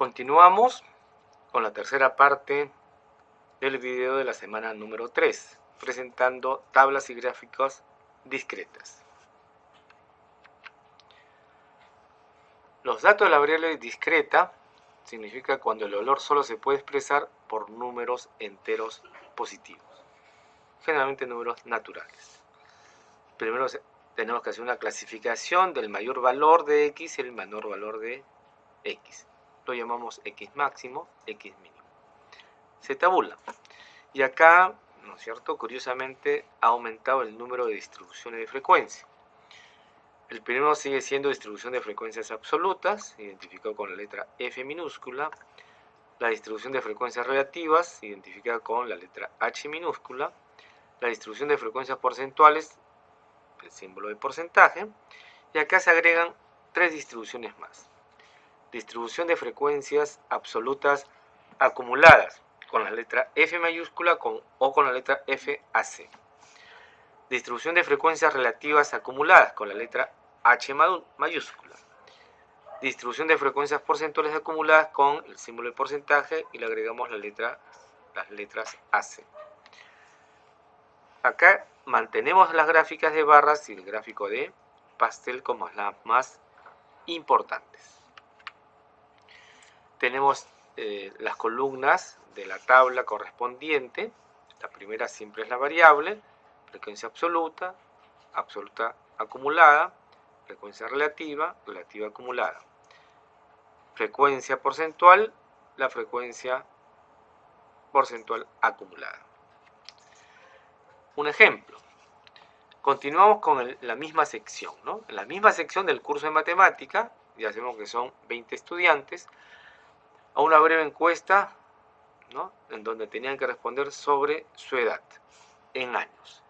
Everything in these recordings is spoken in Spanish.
Continuamos con la tercera parte del video de la semana número 3, presentando tablas y gráficos discretas. Los datos de la variable discreta significa cuando el valor solo se puede expresar por números enteros positivos, generalmente números naturales. Primero tenemos que hacer una clasificación del mayor valor de x y el menor valor de x. Lo llamamos x máximo, x mínimo. Se tabula. Y acá, ¿no es cierto?, curiosamente ha aumentado el número de distribuciones de frecuencia. El primero sigue siendo distribución de frecuencias absolutas, identificado con la letra F minúscula. La distribución de frecuencias relativas, identificada con la letra H minúscula. La distribución de frecuencias porcentuales, el símbolo de porcentaje. Y acá se agregan tres distribuciones más. Distribución de frecuencias absolutas acumuladas, con la letra F mayúscula o con la letra FAC. Distribución de frecuencias relativas acumuladas, con la letra H mayúscula. Distribución de frecuencias porcentuales acumuladas con el símbolo de porcentaje y le agregamos las letras AC. Acá mantenemos las gráficas de barras y el gráfico de pastel como las más importantes. Tenemos las columnas de la tabla correspondiente. La primera siempre es la variable, frecuencia absoluta, absoluta acumulada, frecuencia relativa, relativa acumulada. Frecuencia porcentual, la frecuencia porcentual acumulada. Un ejemplo. Continuamos con la misma sección, ¿no? En la misma sección del curso de matemática, ya sabemos que son 20 estudiantes, a una breve encuesta, ¿no?, en donde tenían que responder sobre su edad en años.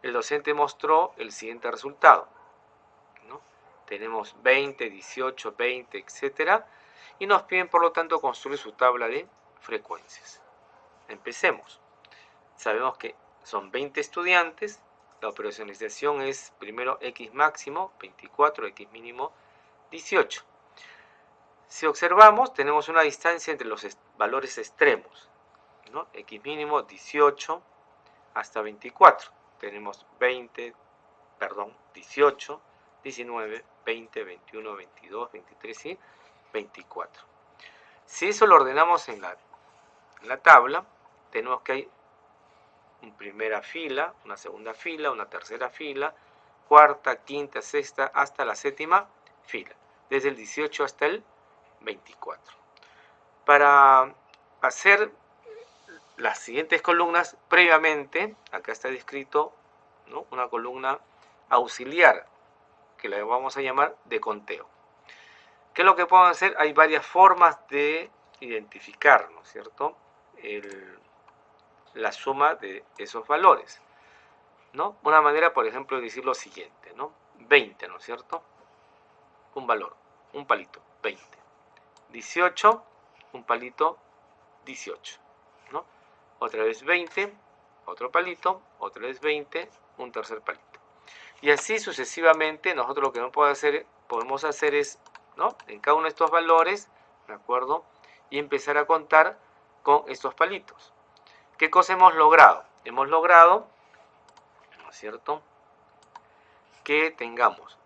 El docente mostró el siguiente resultado, ¿no? Tenemos 20, 18, 20, etc. Y nos piden, por lo tanto, construir su tabla de frecuencias. Empecemos. Sabemos que son 20 estudiantes. La operacionalización es primero x máximo 24, x mínimo 18. Si observamos, tenemos una distancia entre los valores extremos, ¿no? X mínimo 18 hasta 24. Tenemos 18, 19, 20, 21, 22, 23 y 24. Si eso lo ordenamos en la tabla, tenemos que hay una primera fila, una segunda fila, una tercera fila, cuarta, quinta, sexta, hasta la séptima fila, desde el 18 hasta el 24. Para hacer las siguientes columnas, previamente, acá está descrito, ¿no?, una columna auxiliar, que la vamos a llamar de conteo. ¿Qué es lo que podemos hacer? Hay varias formas de identificar, ¿no es cierto?, la suma de esos valores, ¿no? Una manera, por ejemplo, de decir lo siguiente, ¿no? 20, ¿no es cierto? Un valor, un palito, 20. 18, un palito, 18, ¿no? Otra vez 20, otro palito, otra vez 20, un tercer palito. Y así sucesivamente. Nosotros lo que no podemos hacer es, ¿no?, en cada uno de estos valores, ¿de acuerdo?, y empezar a contar con estos palitos. ¿Qué cosa hemos logrado? Hemos logrado, ¿no es cierto?, que tengamos,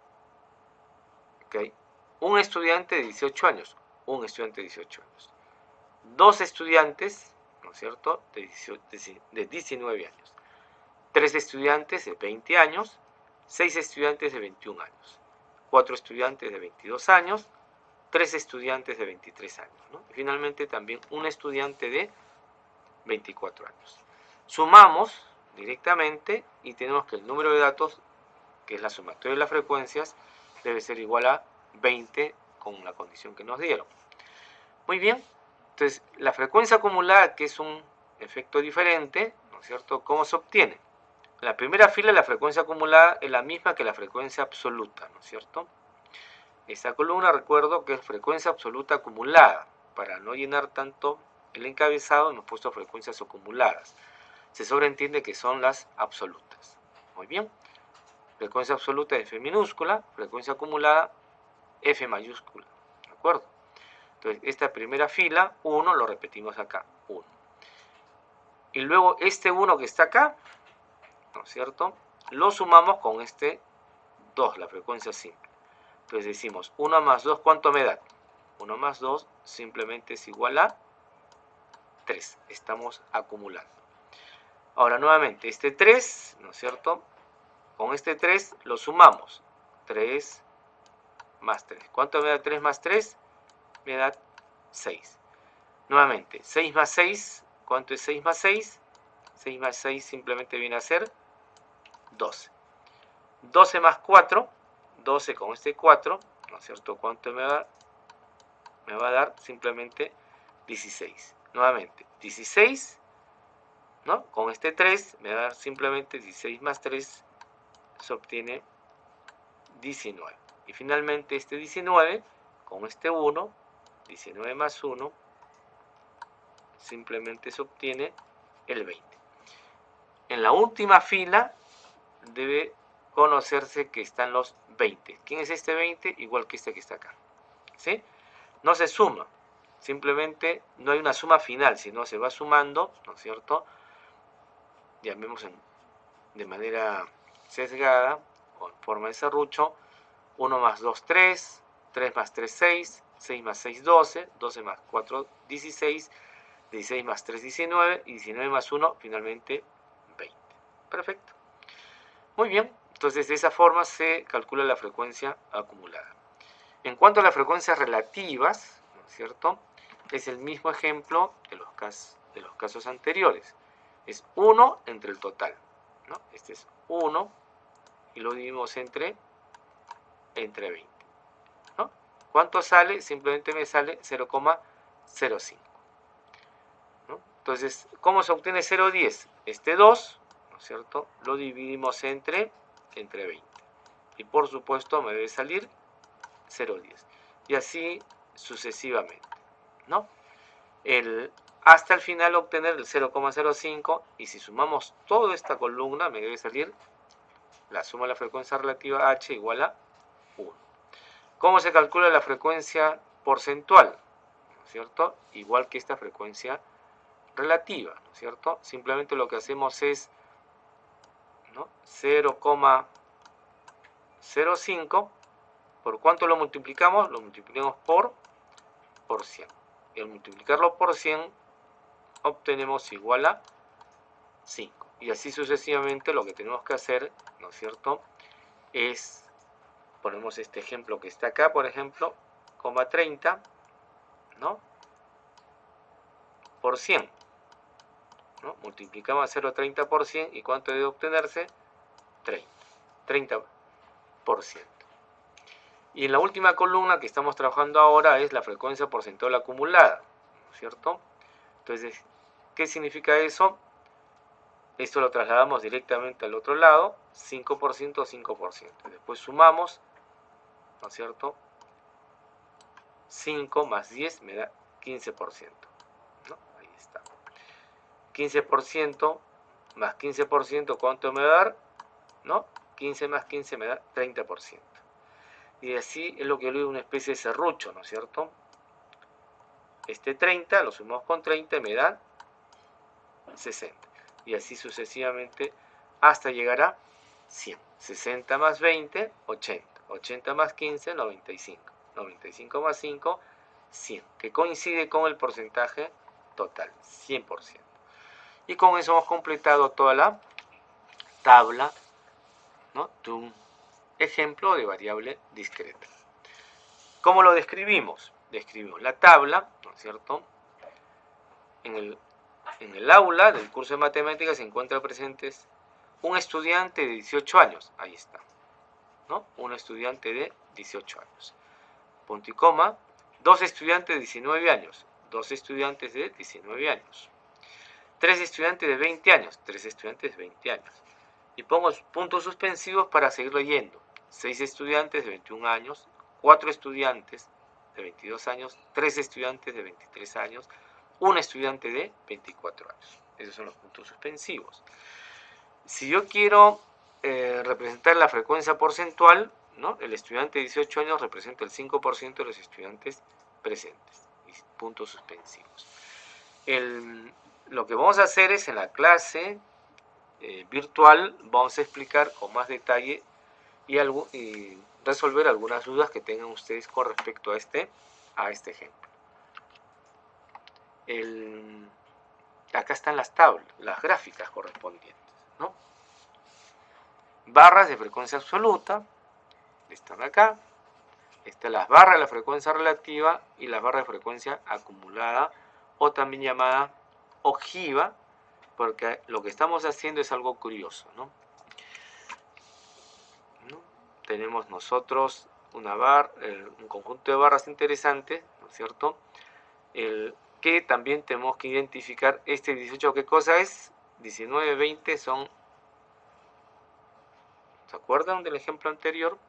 ¿okay?, un estudiante de 18 años, un estudiante de 18 años, dos estudiantes, ¿no es cierto?, de 19 años, tres estudiantes de 20 años, 6 estudiantes de 21 años, 4 estudiantes de 22 años, 3 estudiantes de 23 años, ¿no? Y finalmente también un estudiante de 24 años. Sumamos directamente y tenemos que el número de datos, que es la sumatoria de las frecuencias, debe ser igual a 20 con la condición que nos dieron. Muy bien, entonces la frecuencia acumulada, que es un efecto diferente, ¿no es cierto?, ¿cómo se obtiene? En la primera fila la frecuencia acumulada es la misma que la frecuencia absoluta, ¿no es cierto? Esta columna, recuerdo que es frecuencia absoluta acumulada. Para no llenar tanto el encabezado, hemos puesto frecuencias acumuladas. Se sobreentiende que son las absolutas. Muy bien. Frecuencia absoluta F minúscula, frecuencia acumulada F mayúscula. ¿De acuerdo? Entonces, esta primera fila, 1, lo repetimos acá, 1. Y luego este 1 que está acá, ¿no es cierto?, lo sumamos con este 2, la frecuencia simple. Entonces decimos 1 más 2, ¿cuánto me da? 1 más 2 simplemente es igual a 3. Estamos acumulando. Ahora nuevamente, este 3, ¿no es cierto?, con este 3 lo sumamos. 3 más 3. ¿Cuánto me da 3 más 3? Me da 6. Nuevamente, 6 más 6, ¿cuánto es 6 más 6? 6 más 6 simplemente viene a ser 12. 12 más 4, 12 con este 4, ¿no es cierto? ¿Cuánto me va a dar? Me va a dar simplemente 16. Nuevamente, 16, ¿no? Con este 3 me va a dar simplemente 16 más 3, se obtiene 19. Y finalmente este 19, con este 1, 19 más 1, simplemente se obtiene el 20. En la última fila debe conocerse que están los 20. ¿Quién es este 20? Igual que este que está acá. ¿Sí? No se suma. Simplemente no hay una suma final, sino se va sumando, ¿no es cierto? Llamemos de manera sesgada o en forma de serrucho. 1 más 2, 3. 3 más 3, 6. 6 más 6, 12. 12 más 4, 16. 16 más 3, 19. Y 19 más 1, finalmente 20. Perfecto. Muy bien. Entonces, de esa forma se calcula la frecuencia acumulada. En cuanto a las frecuencias relativas, ¿no es cierto?, es el mismo ejemplo de los casos anteriores. Es 1 entre el total, ¿no? Este es 1 y lo dividimos entre 20, ¿no? ¿Cuánto sale? Simplemente me sale 0,05, ¿no? Entonces, ¿cómo se obtiene 0,10? Este 2, ¿no es cierto?, lo dividimos entre 20. Y por supuesto me debe salir 0,10. Y así sucesivamente, ¿no? Hasta el final obtener el 0,05, y si sumamos toda esta columna me debe salir la suma de la frecuencia relativa h igual a 1. ¿Cómo se calcula la frecuencia porcentual? ¿No es cierto? Igual que esta frecuencia relativa, ¿no es cierto? Simplemente lo que hacemos es, ¿no?, 0,05, ¿por cuánto lo multiplicamos? Lo multiplicamos por 100. Y al multiplicarlo por 100 obtenemos igual a 5. Y así sucesivamente lo que tenemos que hacer, ¿no es cierto?, es, ponemos este ejemplo que está acá, por ejemplo, 30, ¿no?, por 100, ¿no? Multiplicamos a 0,30 por 100, ¿y cuánto debe obtenerse? 30%. Y en la última columna que estamos trabajando ahora es la frecuencia porcentual acumulada, ¿no es cierto? Entonces, ¿qué significa eso? Esto lo trasladamos directamente al otro lado, 5%, 5%. Después sumamos, ¿no es cierto? 5 más 10 me da 15%, ¿no? Ahí está. 15% más 15%, ¿cuánto me va a dar? ¿No? 15 más 15 me da 30%. Y así es lo que yo le digo, una especie de serrucho, ¿no es cierto? Este 30 lo sumamos con 30 y me da 60. Y así sucesivamente hasta llegar a 100. 60 más 20, 80. 80 más 15, 95. 95 más 5, 100. Que coincide con el porcentaje total, 100%. Y con eso hemos completado toda la tabla, ¿no?, de un ejemplo de variable discreta. ¿Cómo lo describimos? Describimos la tabla, ¿no es cierto? En el aula del curso de matemáticas se encuentra presentes un estudiante de 18 años, ahí está, ¿no? Un estudiante de 18 años. Punto y coma, dos estudiantes de 19 años, dos estudiantes de 19 años. Tres estudiantes de 20 años, tres estudiantes de 20 años. Y pongo puntos suspensivos para seguir leyendo. 6 estudiantes de 21 años, 4 estudiantes de 22 años, 3 estudiantes de 23 años, un estudiante de 24 años. Esos son los puntos suspensivos. Si yo quiero representar la frecuencia porcentual, ¿no?, el estudiante de 18 años representa el 5% de los estudiantes presentes. puntos suspensivos. Lo que vamos a hacer es en la clase virtual, vamos a explicar con más detalle y resolver algunas dudas que tengan ustedes con respecto a este ejemplo. Acá están las tablas, las gráficas correspondientes, ¿no? Barras de frecuencia absoluta, están acá. Están las barras de la frecuencia relativa y las barras de frecuencia acumulada, o también llamada ojiva, porque lo que estamos haciendo es algo curioso, ¿no? Tenemos nosotros un conjunto de barras interesantes, ¿no es cierto? Que también tenemos que identificar este 18, ¿qué cosa es? 19, 20 son, ¿se acuerdan del ejemplo anterior?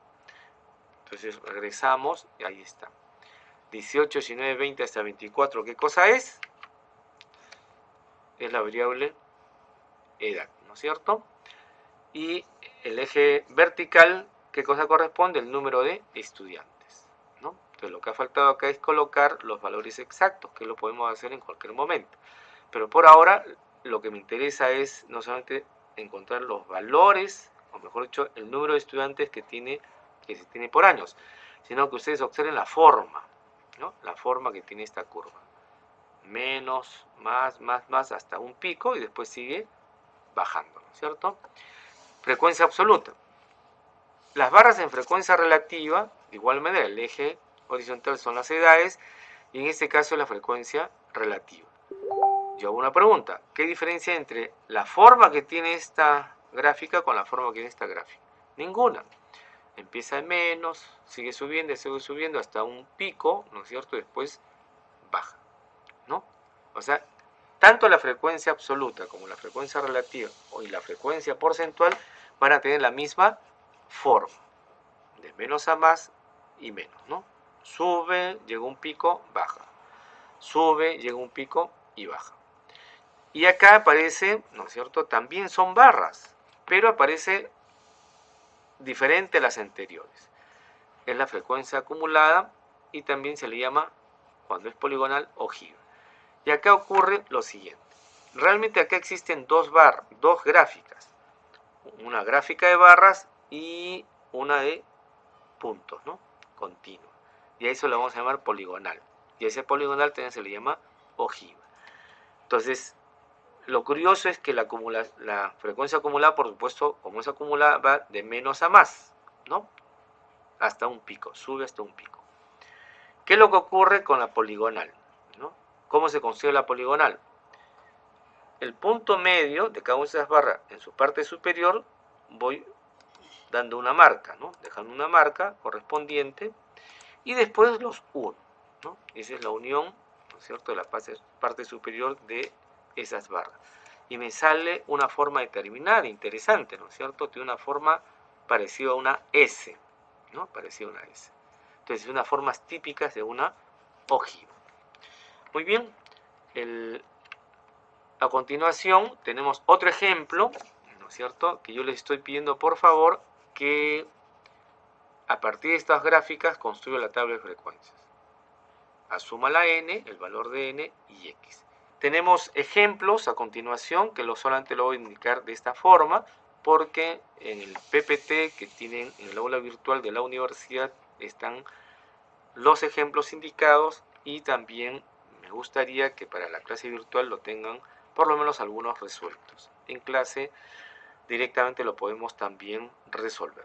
Entonces regresamos y ahí está. 18, 19, 20 hasta 24, ¿qué cosa es? Es la variable edad, ¿no es cierto? Y el eje vertical, ¿qué cosa corresponde? El número de estudiantes, ¿no? Entonces lo que ha faltado acá es colocar los valores exactos, que lo podemos hacer en cualquier momento. Pero por ahora lo que me interesa es no solamente encontrar los valores, o mejor dicho, el número de estudiantes que se tiene por años, sino que ustedes observen la forma, ¿no? La forma que tiene esta curva. Menos, más, hasta un pico y después sigue bajando, ¿no es cierto? Frecuencia absoluta. Las barras en frecuencia relativa, de igual manera, el eje horizontal son las edades y en este caso la frecuencia relativa. Yo hago una pregunta, ¿qué diferencia entre la forma que tiene esta gráfica con la forma que tiene esta gráfica? Ninguna. Empieza en menos, sigue subiendo hasta un pico, ¿no es cierto? Después baja, ¿no? O sea, tanto la frecuencia absoluta como la frecuencia relativa y la frecuencia porcentual van a tener la misma forma, de menos a más y menos, ¿no? Sube, llega un pico, baja. Sube, llega un pico y baja. Y acá aparece, ¿no es cierto? También son barras, pero aparece diferente a las anteriores. Es la frecuencia acumulada y también se le llama, cuando es poligonal, ojiva. Y acá ocurre lo siguiente. Realmente acá existen dos gráficas. Una gráfica de barras y una de puntos, ¿no? Continua. Y a eso lo vamos a llamar poligonal. Y a ese poligonal también se le llama ojiva. Entonces, lo curioso es que la frecuencia acumulada, por supuesto, como es acumulada, va de menos a más, ¿no? Hasta un pico, sube hasta un pico. ¿Qué es lo que ocurre con la poligonal? ¿No? ¿Cómo se consigue la poligonal? El punto medio de cada una de esas barras en su parte superior voy dando una marca, ¿no? Dejando una marca correspondiente y después los uno, ¿no? Esa es la unión, ¿no es cierto?, de la parte superior de esas barras. Y me sale una forma determinada, interesante, ¿no es cierto? Tiene una forma parecida a una S, ¿no? Parecida a una S. Entonces, unas formas típicas de una ojiva. Muy bien, a continuación tenemos otro ejemplo, ¿no es cierto?, que yo les estoy pidiendo por favor que a partir de estas gráficas construya la tabla de frecuencias. Asuma la n, el valor de n y x. Tenemos ejemplos a continuación que solamente lo voy a indicar de esta forma porque en el PPT que tienen en el aula virtual de la universidad están los ejemplos indicados y también me gustaría que para la clase virtual lo tengan por lo menos algunos resueltos. En clase directamente lo podemos también resolver.